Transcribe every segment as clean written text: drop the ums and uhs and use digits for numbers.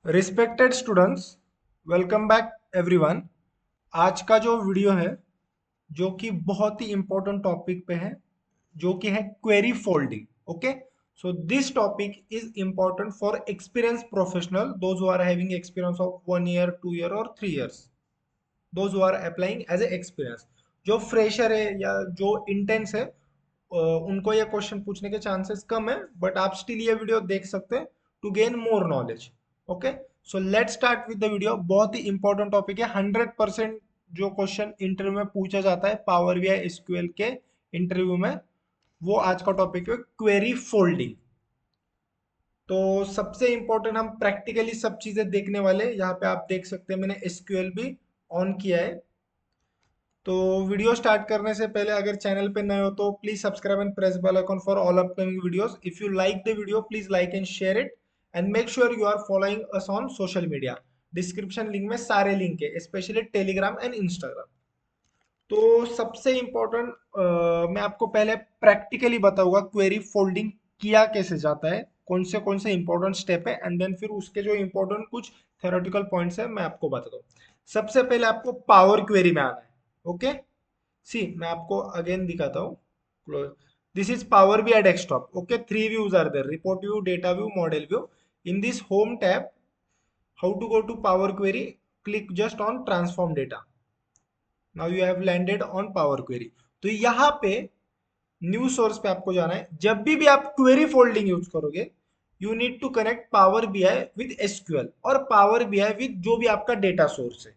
Respected students, welcome back everyone. आज का जो वीडियो है जो कि बहुत ही इंपॉर्टेंट टॉपिक पे है, जो कि है query folding. Okay, so this topic is important for experience professional, those who are having experience of 1 year, 2 year और 3 years, those who are applying as a experience. जो फ्रेशर है या जो इंटेंस है, उनको ये क्वेश्चन पूछने के चांसेस कम है, बट आप स्टिल ये वीडियो देख सकते हैं to gain more knowledge. Okay, so let start with the video. बहुत ही इंपॉर्टेंट टॉपिक है। 100% जो क्वेश्चन इंटरव्यू में पूछा जाता है पावर बीआई एसक्यूएल के इंटरव्यू में, वो आज का टॉपिक है क्वेरी फोल्डिंग। तो सबसे इंपॉर्टेंट हम प्रैक्टिकली सब चीजें देखने वाले। यहाँ पे आप देख सकते हैं मैंने एसक्यूएल भी ऑन किया है। तो वीडियो स्टार्ट करने से पहले अगर चैनल पे नए हो तो please subscribe and press bell icon for all upcoming videos. If you like the video please like and share it and make sure you are following us on social media. Description link में सारे link है, specially Telegram and Instagram. तो सबसे important, मैं आपको पहले practically बताऊंगा query folding किया कैसे जाता है, कौन से इंपॉर्टेंट स्टेप है, एंड देन फिर उसके जो इंपॉर्टेंट कुछ थ्योरेटिकल पॉइंट्स है मैं आपको बताता हूँ। सबसे पहले आपको पावर क्वेरी में आना है। ओके, सी मैं आपको अगेन दिखाता हूँ। This is power BI desktop. Okay, three views are there: report view, data view, model view. In this home tab, how to go to power query, click just on transform data. Now you have landed on power query. तो यहाँ पे new source पे आपको जाना है। जब भी आप क्वेरी फोल्डिंग यूज करोगे, you need to connect power BI with SQL और पावर बीआई विद जो भी आपका डेटा सोर्स है।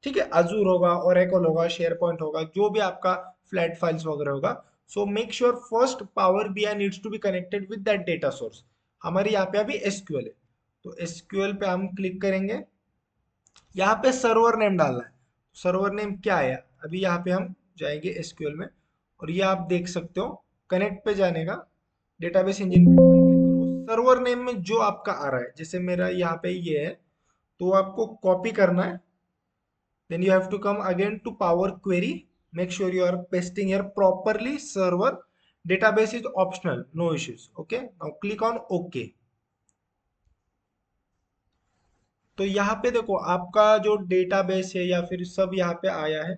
ठीक है, अजूर होगा, ओरेकल होगा, शेयर पॉइंट होगा, जो भी आपका फ्लैट फाइल्स वगैरह होगा। So make sure first power BI needs to be connected with that data source. हमारे यहाँ पे अभी एसक्यूएल है, तो एसक्यूएल पे हम क्लिक करेंगे। यहाँ पे सर्वर नेम डालना है। सर्वर नेम क्या है, अभी यहाँ पे हम जाएंगे एसक्यूएल में, और ये आप देख सकते हो कनेक्ट पे जाने का, डेटाबेस इंजन पे क्लिक करो। सर्वर नेम में जो आपका आ रहा है, जैसे मेरा यहाँ पे ये है, तो आपको कॉपी करना है। then you have to come again to power query. Make sure you are pasting here properly. Server database is optional, no issues. Okay, now click on OK. तो यहाँ पे देखो आपका जो डेटाबेस है या फिर सब यहाँ पे आया है।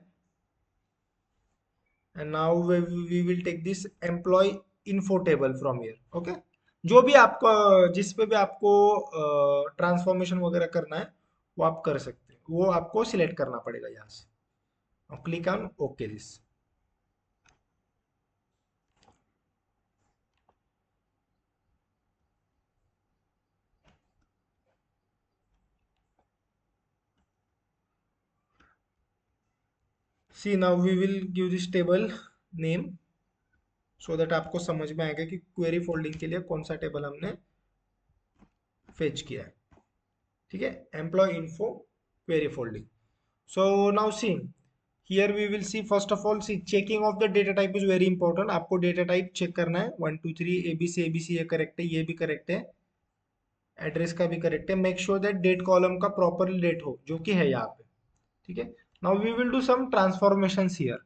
And now we will take this employee info table from here. Okay, जो भी आपको, जिस पे भी आपको ट्रांसफॉर्मेशन वगैरह करना है वो आप कर सकते हैं, वो आपको सिलेक्ट करना पड़ेगा यहाँ से। Click on okay this. See now we will give this table name, so that आपको समझ में आएगा कि क्वेरी फोल्डिंग के लिए कौन सा टेबल हमने फेच किया है। ठीक है, employee info query folding. So now see here we will see first of all, see checking of the data type is very important. आपको डेटा टाइप चेक करना है। 1 2 3 एबीसी ये करेक्ट है, ये भी करेक्ट है, एड्रेस का भी करेक्ट है। Make sure that date column का प्रॉपरली डेट हो, जो कि है यहाँ पे। ठीक है, now we will do some transformations here.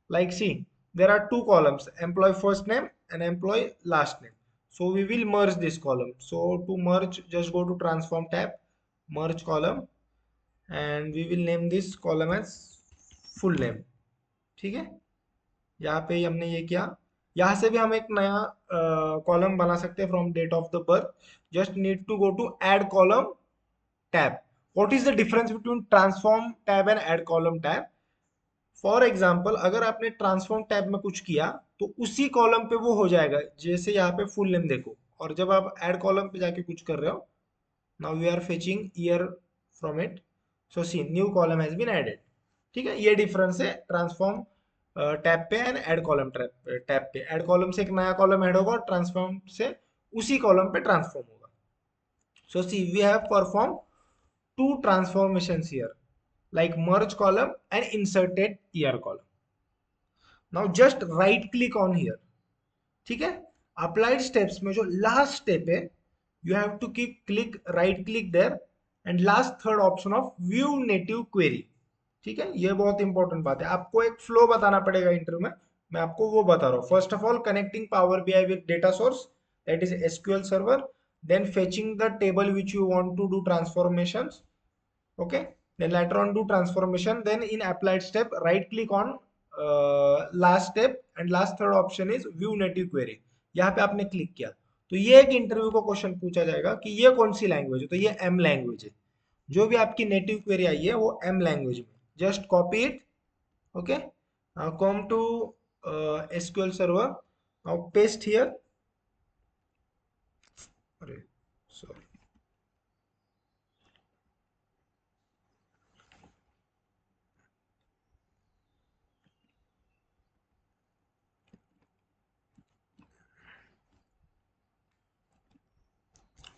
Like see, there are two columns: employee first name and employee last name. So we will merge this column. So to merge, just go to transform tab, merge column, and we will name this column as full name. ठीक है, यहाँ पे हमने ये किया। यहाँ से भी हम एक नया कॉलम बना सकते हैं from date of the birth. Just need to go to add column tab. What is the difference between transform tab and add column tab? For example, अगर आपने ट्रांसफॉर्म टैब में कुछ किया तो उसी कॉलम पे वो हो जाएगा, जैसे यहाँ पे फुल नेम देखो। और जब आप ऐड कॉलम पे जाके कुछ कर रहे हो, now we are fetching year from it, so see new column has been added. ठीक है, ये डिफरेंस है ट्रांसफॉर्म टैब पे एंड ऐड कॉलम टैब पे। ऐड कॉलम से एक नया कॉलम ऐड होगा और ट्रांसफॉर्म से उसी कॉलम पे ट्रांसफॉर्म होगा। So see we have perform two transformations here, like merge column and inserted year column. Now just right click on here. ठीक है, अप्लाइड स्टेप्स में जो लास्ट स्टेप है, you have to keep click right click there and last third option of view native query. ठीक है, ये बहुत important बात है। आपको एक फ्लो बताना पड़ेगा इंटरव्यू में, मैं आपको वो बता रहा हूँ। First of all, connecting power BI with data source, that is SQL server. then fetching the table which you want to do transformations. Okay, then later on do transformation, then in applied step right click on last step and last third option is view native query. यहाँ पे आपने click किया तो ये एक interview को question पूछा जाएगा कि ये कौन सी लैंग्वेज है, तो ये एम लैंग्वेज है। जो भी आपकी नेटिव क्वेरी आई है वो एम लैंग्वेज में, just copy it. Okay, come to SQL server, now paste here, अरे sorry,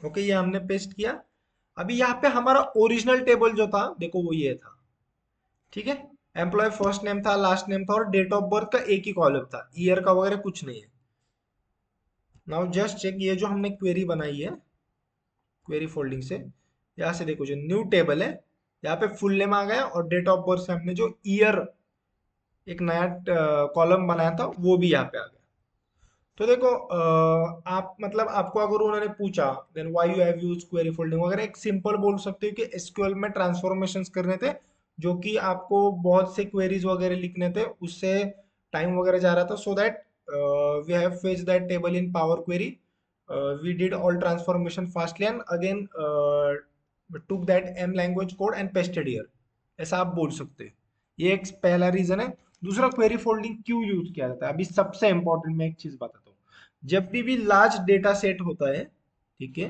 ओके ये हमने पेस्ट किया। अभी यहाँ पे हमारा ओरिजिनल टेबल जो था देखो वो ये था, ठीक है। एम्प्लॉय फर्स्ट नेम था, लास्ट नेम था और डेट ऑफ बर्थ का एक ही कॉलम था, ईयर का वगैरह कुछ नहीं है। नाउ जस्ट चेक, ये जो हमने क्वेरी बनाई है क्वेरी फोल्डिंग से, यहाँ से देखो जो न्यू टेबल है यहाँ पे फुल नेम आ गया और डेट ऑफ बर्थ से हमने जो ईयर एक नया कॉलम बनाया था वो भी यहाँ पे आ गया। तो देखो आप मतलब आपको अगर उन्होंने पूछा then why you have used query folding वगैरह, एक सिंपल बोल सकते हो कि एसक्यूएल में ट्रांसफॉर्मेशंस करने थे जो कि आपको बहुत से क्वेरीज वगैरह लिखने थे, उससे टाइम वगैरह जा रहा था। So that we have fetch that table in power query, we did all transformation fastly and again took that M language code and pasted here, ऐसा आप बोल सकते हैं। ये एक पहला रीजन है। दूसरा, क्वेरी फोल्डिंग क्यों यूज किया जाता है, अभी सबसे इंपॉर्टेंट मैं एक चीज बताता हूँ। जब भी लार्ज डेटा सेट होता है, ठीक है,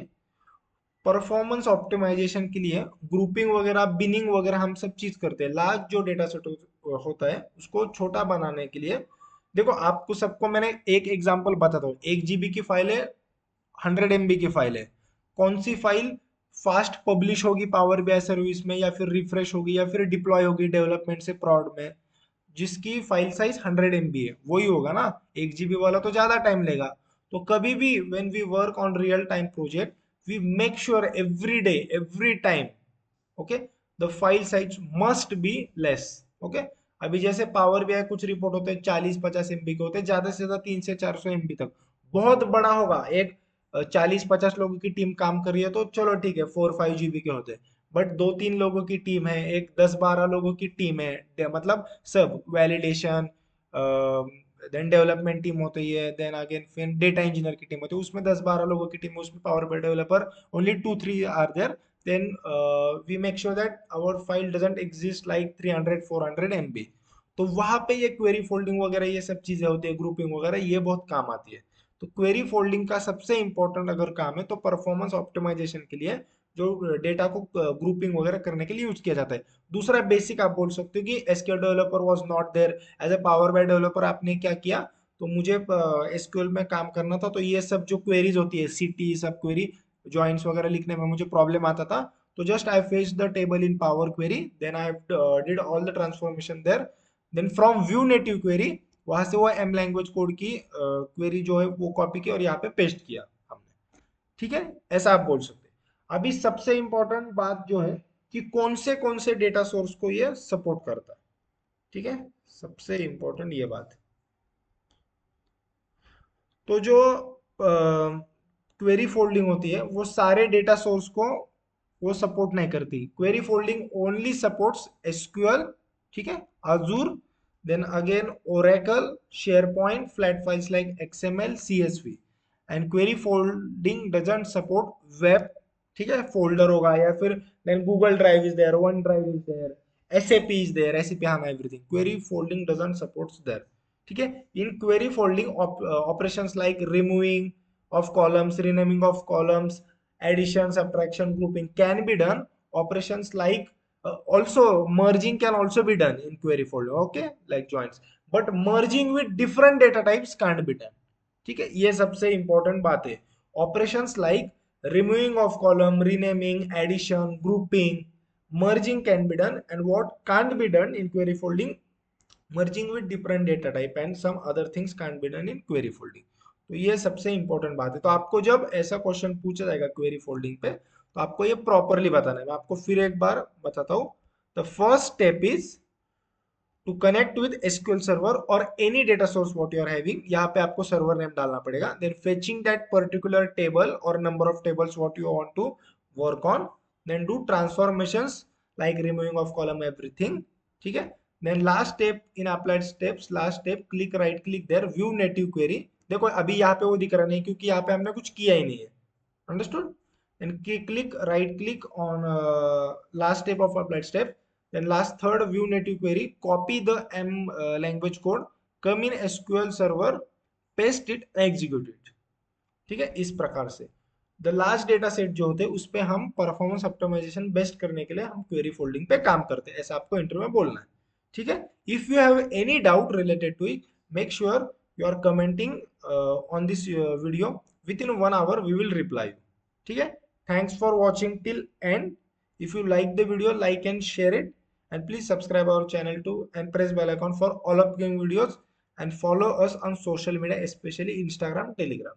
परफॉर्मेंस ऑप्टिमाइजेशन के लिए ग्रुपिंग वगैरह बिनिंग वगैरह हम सब चीज करते हैं। लार्ज जो डेटा सेट होता है उसको छोटा बनाने के लिए, देखो आपको सबको मैंने एक एग्जांपल बताता हूँ। 1 GB की फाइल है, 100 MB की फाइल है, कौन सी फाइल फास्ट पब्लिश होगी पावर बीआई सर्विस में या फिर रिफ्रेश होगी या फिर डिप्लॉय होगी डेवलपमेंट से प्रॉड में, जिसकी फाइल साइज 100 MB है वही होगा ना। 1 GB वाला तो ज्यादा टाइम लेगा। तो कभी भी when we work on real time project we make sure every day every time, okay, the file size must be less. Okay, अभी जैसे पावर बीआई कुछ रिपोर्ट होते हैं 40-50 MB के होते हैं, ज्यादा से ज्यादा 300-400 MB तक। बहुत बड़ा होगा, एक 40-50 लोगों की टीम काम कर रही है तो चलो ठीक है 4-5 GB के होते हैं। बट 2-3 लोगों की टीम है, एक 10-12 लोगों की टीम है, मतलब सब वैलिडेशन देन डेवलपमेंट टीम होती है, देन अगेन फिर डेटा इंजीनियर की टीम होती है, उसमें 10-12 लोगों की टीम है, उसमें power BI developer only 2-3 are there. then we make sure that our file doesn't exist like 300-400 MB। तो वहां पे ये क्वेरी फोल्डिंग वगैरह ये सब चीजें होती है, ग्रुपिंग वगैरह ये बहुत काम आती है। तो क्वेरी फोल्डिंग का सबसे इंपॉर्टेंट अगर काम है तो परफॉर्मेंस ऑप्टिमाइजेशन के लिए, जो डेटा को ग्रुपिंग वगैरह करने के लिए यूज किया जाता है। दूसरा बेसिक आप बोल सकते हो कि SQL developer was not there, as a power BI developer आपने क्या किया, तो मुझे एसक्यूएल में काम करना था, तो ये सब जो क्वेरीज होती है सिटी सब क्वेरी जॉइंट्स वगैरह लिखने में मुझे प्रॉब्लम आता था, तो just I fetch the table in power query, then I did all the transformation there, then from view native query वहां से वो एम लैंग्वेज कोड की क्वेरी जो है वो कॉपी की और यहाँ पे पेस्ट किया हमने। ठीक है, ऐसा आप बोल सकते हैं। अभी सबसे इंपॉर्टेंट बात जो है कि कौन से डेटा सोर्स को ये सपोर्ट करता है, ठीक है, सबसे इंपॉर्टेंट ये बात है। तो जो क्वेरी फोल्डिंग होती है वो सारे डेटा सोर्स को वो सपोर्ट नहीं करती। Query folding only supports SQL, ठीक है, Azure, then again Oracle, SharePoint, flat files like XML, CSV. And query folding doesn't support web, ठीक है, फोल्डर होगा या फिर then Google drive is there, one drive is there, SAP is there, SAP HANA everything, query folding doesn't supports there. ठीक है, in query folding operations like removing of columns, renaming of columns, addition, subtraction, grouping can be done. Operations like also merging can also be done in query folder, okay, like joins. But merging with different data types can't be done. ठीक है, ये सबसे important बात है। Operations like removing of column, renaming, addition, grouping, merging can be done, and what can't be done in query folding, merging with different data type and some other things can't be done in query folding। तो ये सबसे important बात है। तो आपको जब ऐसा question पूछा जाएगा क्वेरी फोल्डिंग पे तो आपको ये प्रॉपरली बताना है। मैं आपको फिर एक बार बताता हूँ। The first step is to connect with SQL server और any data source what you are having, यहाँ पे आपको सर्वर नेम डालना पड़ेगा, then fetching that particular table और number of tables what you want to work on, then do transformations like removing of column everything, ठीक है। Then last step in applied steps, last step click right click there view native query. देखो अभी यहाँ पे वो दिख रहा नहीं क्योंकि यहाँ पे हमने कुछ किया ही नहीं है, understood, and click right click on last step of applied step, then last third view native query, copy the m language code, come in sql server, paste it, execute it, ठीक है। इस प्रकार से द लास्ट डेटा सेट जो होते हैं उस पे हम परफॉर्मेंस ऑप्टिमाइजेशन बेस्ट करने के लिए हम क्वेरी फोल्डिंग पे काम करते हैं, ऐसा आपको इंटरव्यू में बोलना है, ठीक है। If you have any doubt related to it, make sure you are commenting on this video, within 1 hour we will reply, ठीक है। Thanks for watching till end, if you like the video like and share it, and please subscribe our channel too and press bell icon for all upcoming videos, and follow us on social media especially Instagram, Telegram.